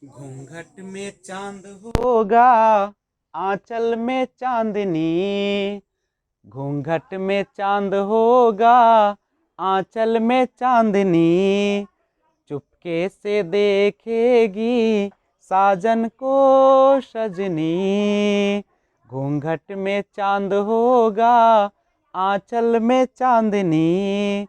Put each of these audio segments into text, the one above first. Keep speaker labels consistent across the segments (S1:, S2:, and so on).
S1: घूंघट में चांद होगा, आंचल में चांदनी। घूंघट में चांद होगा, आंचल में चांदनी। चुपके से देखेगी साजन को सजनी। घूंघट में चांद होगा, आंचल में चांदनी।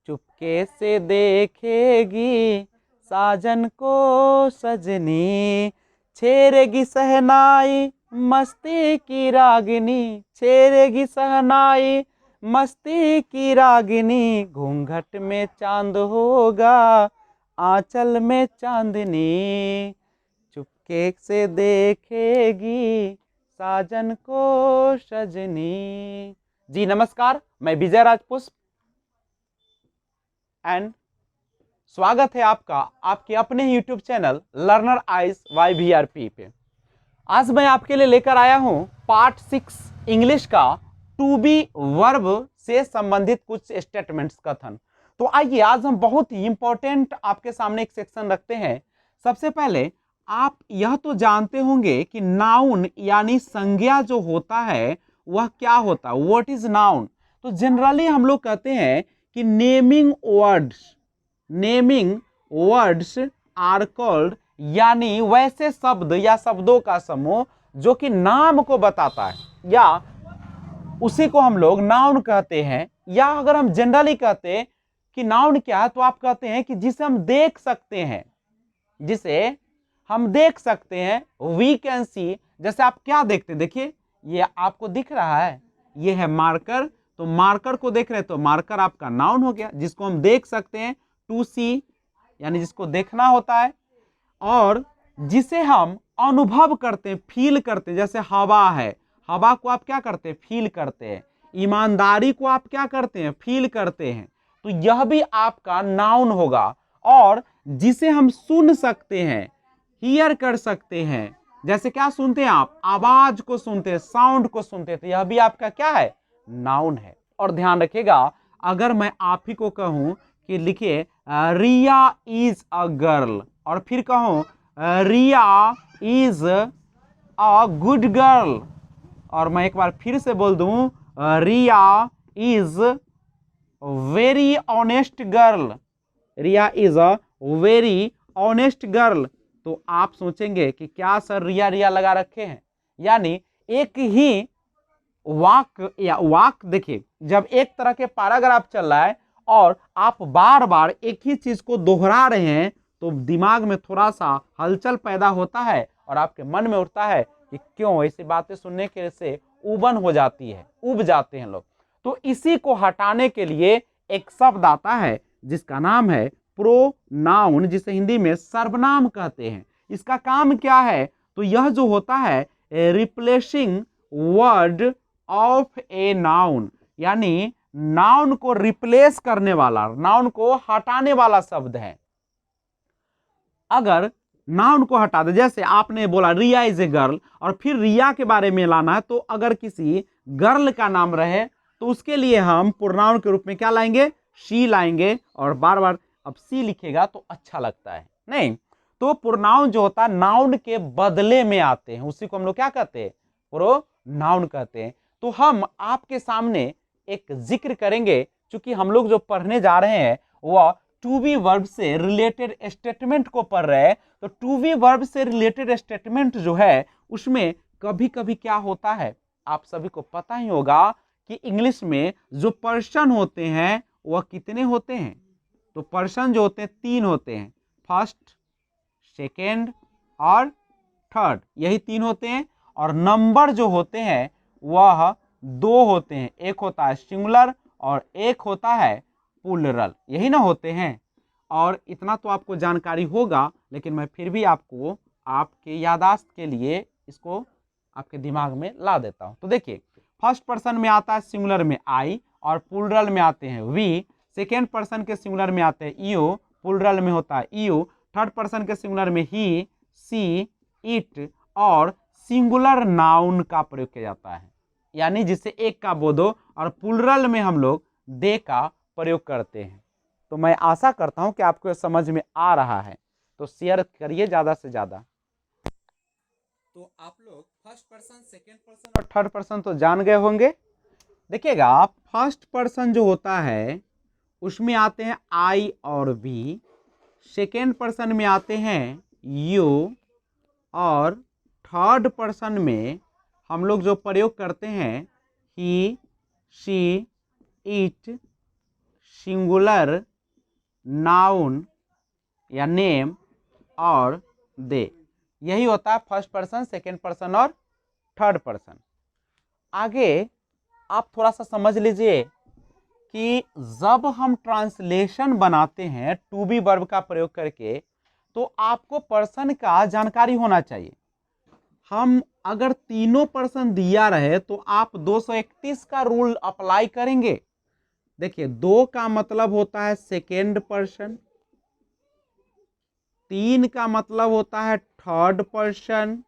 S1: चुपके से देखेगी साजन को सजनी। छेड़ेगी सहनाई मस्ती की रागिनी। छेड़ेगी सहनाई मस्ती की रागिनी। घूंघट में चांद होगा, आंचल में चांदनी। चुपके से देखेगी साजन को सजनी। जी नमस्कार, मैं विजय राजपुष्प एंड स्वागत है आपका आपके अपने YouTube channel learner eyes YVRP पे। आज मैं आपके लिए लेकर आया हूं पार्ट 6 इंग्लिश का टू बी वर्ब से संबंधित कुछ स्टेटमेंट्स कथन। तो आइए आज हम बहुत ही इंपॉर्टेंट आपके सामने एक सेक्शन रखते हैं। सबसे पहले आप यह तो जानते होंगे कि नाउन यानी संज्ञा जो होता है वह क्या होता है, व्हाट इज नाउन। तो जनरली हम लोग कहते हैं कि नेमिंग वर्ड्स आर कॉल्ड, यानी वैसे शब्द या शब्दों का समूह जो कि नाम को बताता है, या उसी को हम लोग नाउन कहते हैं। या अगर हम जनरली कहते हैं कि नाउन क्या है, तो आप कहते हैं कि जिसे हम देख सकते हैं, जिसे हम देख सकते हैं, वी कैन सी। जैसे आप क्या देखते हैं, देखिए ये आपको दिख रहा है, ये है मार्कर। तो मार्कर को देख रहे हैं तो मार्कर आपका नाउन हो गया, जिसको हम देख सकते हैं, टू सी यानी जिसको देखना होता है। और जिसे हम अनुभव करते हैं, फील करते हैं, जैसे हवा है, हवा को आप क्या करते हैं, फील करते हैं। ईमानदारी को आप क्या करते हैं, फील करते हैं। तो यह भी आपका नाउन होगा। और जिसे हम सुन सकते हैं, हियर कर सकते हैं, जैसे क्या सुनते हैं आप, आवाज को सुनते हैं, साउंड को सुनते हैं, तो यह भी आपका क्या है, नाउन है। और ध्यान रखिएगा, अगर मैं आप ही को कहूं कि लिखिए रिया इज अ गर्ल, और फिर कहूं Riya is a good girl, और मैं एक बार फिर से बोल दूं Riya is very honest girl, Riya is a very honest girl, तो आप सोचेंगे कि क्या सर रिया रिया लगा रखे हैं। यानी एक ही वाक या वाक, देखिए जब एक तरह के पैराग्राफ चल रहा है और आप बार बार एक ही चीज को दोहरा रहे हैं, तो दिमाग में थोड़ा सा हलचल पैदा होता है और आपके मन में उठता है कि क्यों ऐसी बातें सुनने के से उबन हो जाती है, उब जाते हैं लोग। तो इसी को हटाने के लिए एक शब्द आता है जिसका नाम है प्रोनाउन, जिसे हिंदी में सर्वनाम कहते हैं। इसका काम क्या है, तो यह जो होता है replacing word of a noun, यानी नाउन को रिप्लेस करने वाला, नाउन को हटाने वाला शब्द है। अगर नाउन को हटा दे, जैसे आपने बोला रिया इज ए गर्ल, और फिर रिया के बारे में लाना है, तो अगर किसी गर्ल का नाम रहे तो उसके लिए हम प्रोनाउन के रूप में क्या लाएंगे, शी लाएंगे। और बार बार अब सी लिखेगा तो अच्छा लगता है नहीं। तो प्रोनाउन जो होता है नाउन के बदले में आते हैं, उसी को हम लोग क्या कहते हैं, प्रोनाउन कहते हैं। तो हम आपके सामने एक जिक्र करेंगे, क्योंकि हम लोग जो पढ़ने जा रहे हैं वह टू बी वर्ब से रिलेटेड स्टेटमेंट को पढ़ रहे हैं। तो टू बी वर्ब से रिलेटेड स्टेटमेंट जो है उसमें कभी कभी क्या होता है, आप सभी को पता ही होगा कि इंग्लिश में जो पर्सन होते हैं वह कितने होते हैं। तो पर्सन जो होते हैं 3 होते हैं, फर्स्ट, सेकेंड और थर्ड, यही 3 होते हैं। और नंबर जो होते हैं वह 2 होते हैं, एक होता है सिंगुलर और एक होता है प्लूरल, यही ना होते हैं। और इतना तो आपको जानकारी होगा, लेकिन मैं फिर भी आपको आपके यादाश्त के लिए इसको आपके दिमाग में ला देता हूं। तो देखिए, फर्स्ट पर्सन में आता है सिंगुलर में आई, और प्लूरल में आते हैं वी। सेकेंड पर्सन के सिंगुलर में आते हैं यू, प्लूरल में होता है यू। थर्ड पर्सन के सिंगुलर में ही, सी, इट, और सिंगुलर नाउन का प्रयोग किया जाता है, यानी जिससे एक का बोधो, और प्लूरल में हम लोग दे का प्रयोग करते हैं। तो मैं आशा करता हूं कि आपको समझ में आ रहा है। तो शेयर करिए ज़्यादा से ज़्यादा। तो आप लोग फर्स्ट पर्सन, सेकेंड पर्सन और थर्ड पर्सन तो जान गए होंगे। देखिएगा, फर्स्ट पर्सन जो होता है उसमें आते हैं आई और वी, सेकेंड पर्सन में आते हैं यू, और थर्ड पर्सन में हम लोग जो प्रयोग करते हैं ही, शी, इट, सिंगुलर नाउन या नेम और दे। यही होता है फर्स्ट पर्सन, सेकेंड पर्सन और थर्ड पर्सन। आगे आप थोड़ा सा समझ लीजिए कि जब हम ट्रांसलेशन बनाते हैं टू बी वर्ब का प्रयोग करके, तो आपको पर्सन का जानकारी होना चाहिए। हम अगर तीनों पर्सन दिया रहे तो आप 231 का रूल अप्लाई करेंगे। देखिए, दो का मतलब होता है सेकेंड पर्सन, तीन का मतलब होता है थर्ड पर्सन,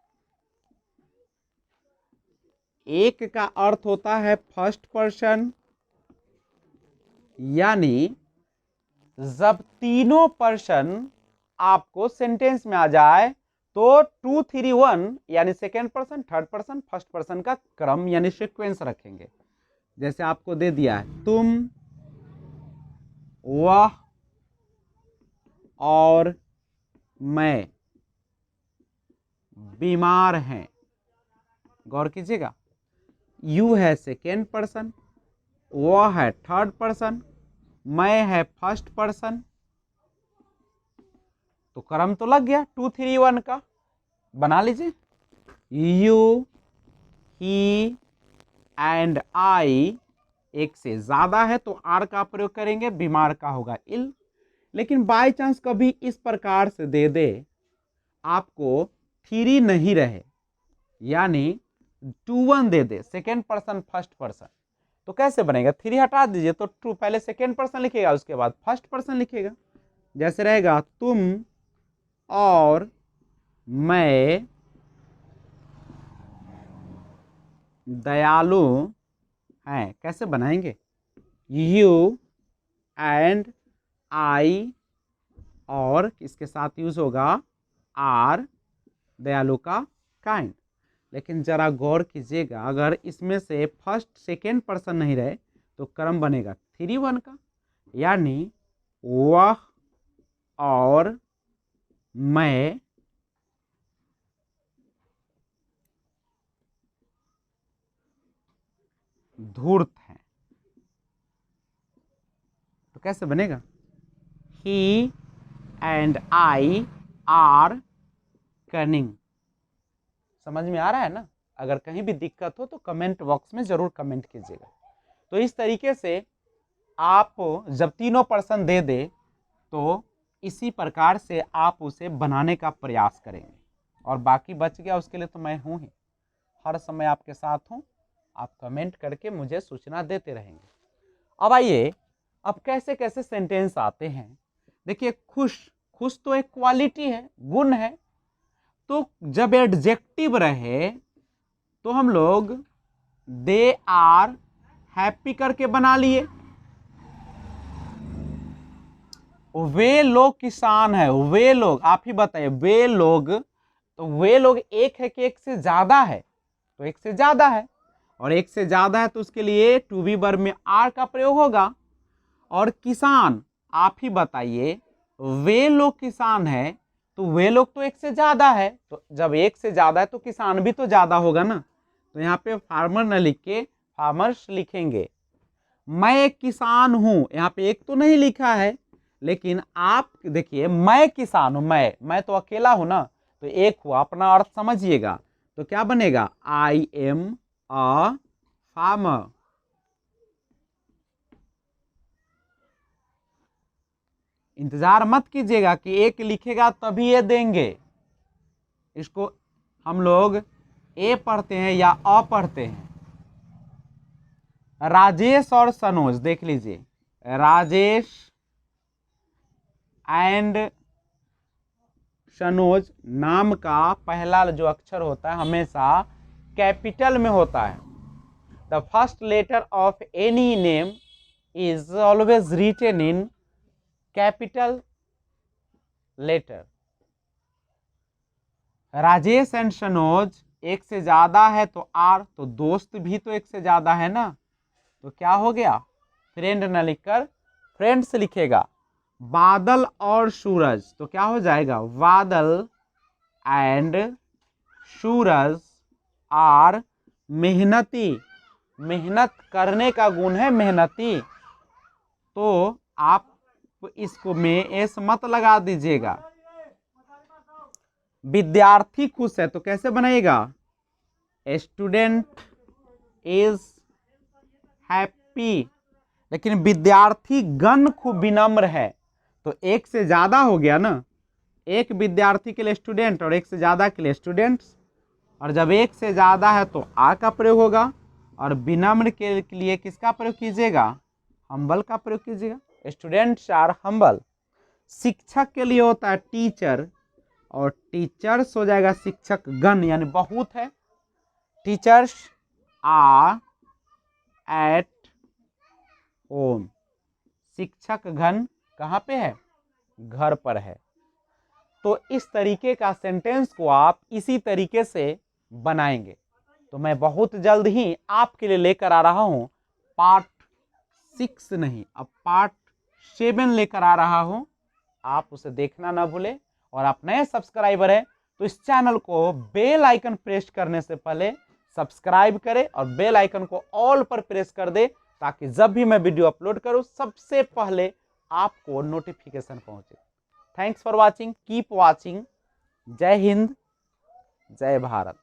S1: एक का अर्थ होता है फर्स्ट पर्सन। यानी जब तीनों पर्सन आपको सेंटेंस में आ जाए तो 2, 3, 1 यानी second person, third person, first person का क्रम यानी सीक्वेंस रखेंगे। जैसे आपको दे दिया है तुम, वह और मैं बीमार हैं। गौर कीजिएगा, यू है सेकेंड पर्सन, वह है थर्ड पर्सन, मैं है फर्स्ट पर्सन, तो क्रम तो लग गया 2, 3, 1 का। बना लीजिए, यू, ही एंड आई एक से ज्यादा है तो आर का प्रयोग करेंगे, बीमार का होगा इल। लेकिन बाय चांस कभी इस प्रकार से दे दे आपको 3 नहीं रहे, यानी 2, 1 दे दे, सेकेंड पर्सन फर्स्ट पर्सन, तो कैसे बनेगा? 3 हटा दीजिए तो 2, पहले सेकेंड पर्सन लिखेगा उसके बाद फर्स्ट पर्सन लिखेगा। जैसे रहेगा तुम और मैं दयालु हैं। कैसे बनाएंगे? यू एंड आई, और इसके साथ यूज होगा आर, दयालु का काइंड। लेकिन जरा गौर कीजिएगा, अगर इसमें से फर्स्ट सेकेंड पर्सन नहीं रहे तो क्रम बनेगा 3, 1 का। यानी वह और मैं धूर्त हैं। तो कैसे बनेगा? ही एंड आई आर कनिंग। समझ में आ रहा है ना? अगर कहीं भी दिक्कत हो तो कमेंट बॉक्स में जरूर कमेंट कीजिएगा। तो इस तरीके से आप जब तीनों पर्सन दे दे तो इसी प्रकार से आप उसे बनाने का प्रयास करेंगे। और बाकी बच गया उसके लिए तो मैं हूं ही, हर समय आपके साथ हूं। आप कमेंट करके मुझे सूचना देते रहेंगे। अब आइए, अब कैसे कैसे सेंटेंस आते हैं। देखिए, खुश, खुश तो एक क्वालिटी है, गुण है। तो जब एडजेक्टिव रहे तो हम लोग दे आर हैप्पी करके बना लिए। वे लोग किसान है, वे लोग, आप ही बताइए, वे लोग, तो वे लोग एक है कि एक से ज्यादा है? तो एक से ज्यादा है, और एक से ज्यादा है तो उसके लिए टू बी वर्ब में आर का प्रयोग होगा। और किसान, आप ही बताइए, वे लोग किसान है तो वे लोग तो एक से ज्यादा है, तो जब एक से ज्यादा है तो किसान भी तो ज्यादा होगा ना। तो यहाँ पे फार्मर न लिख के फार्मर्स लिखेंगे। मैं एक किसान हूं, यहाँ पे एक तो नहीं लिखा है, लेकिन आप देखिए, मैं किसान हूं, मैं तो अकेला हूं ना, तो एक हुआ, अपना अर्थ समझिएगा। तो क्या बनेगा? I am a farmer. इंतजार मत कीजिएगा कि एक लिखेगा तभी ये देंगे। इसको हम लोग ए पढ़ते हैं या अ पढ़ते हैं। राजेश और सनोज, देख लीजिए, राजेश एंड सनोज, नाम का पहला जो अक्षर होता है हमेशा कैपिटल में होता है। The first letter of any name is always written in capital letter. Rajesh and Sanoj एक से ज्यादा है तो आर, तो दोस्त भी तो एक से ज्यादा है ना, तो क्या हो गया, फ्रेंड न लिखकर फ्रेंड्स लिखेगा। बादल और सूरज, तो क्या हो जाएगा, बादल एंड सूरज आर मेहनती, मेहनत करने का गुण है मेहनती, तो आप इसको में एस मत लगा दीजिएगा। विद्यार्थी खुश है तो कैसे बनेगा, स्टूडेंट इज हैप्पी, लेकिन विद्यार्थी गण खूब विनम्र है, तो एक से ज्यादा हो गया ना, एक विद्यार्थी के लिए स्टूडेंट और एक से ज्यादा के लिए स्टूडेंट्स, और जब एक से ज्यादा है तो आ का प्रयोग होगा, और विनम्र के लिए किसका प्रयोग कीजिएगा, हम्बल का प्रयोग कीजिएगा। Students are humble. शिक्षक के लिए होता है टीचर, और टीचर्स हो जाएगा शिक्षक गण यानी बहुत है। टीचर्स आर एट होम, शिक्षक घन कहाँ पे है, घर पर है। तो इस तरीके का सेंटेंस को आप इसी तरीके से बनाएंगे। तो मैं बहुत जल्द ही आपके लिए लेकर आ रहा हूं पार्ट 6 नहीं, अब पार्ट 7 लेकर आ रहा हूं, आप उसे देखना ना भूले। और आप नए सब्सक्राइबर हैं तो इस चैनल को बेल आइकन प्रेस करने से पहले सब्सक्राइब करें और बेल आइकन को ऑल पर प्रेस कर दे, ताकि जब भी मैं वीडियो अपलोड करूं सबसे पहले आपको नोटिफिकेशन पहुंचे। Thanks for watching, keep watching. जय हिंद, जय भारत।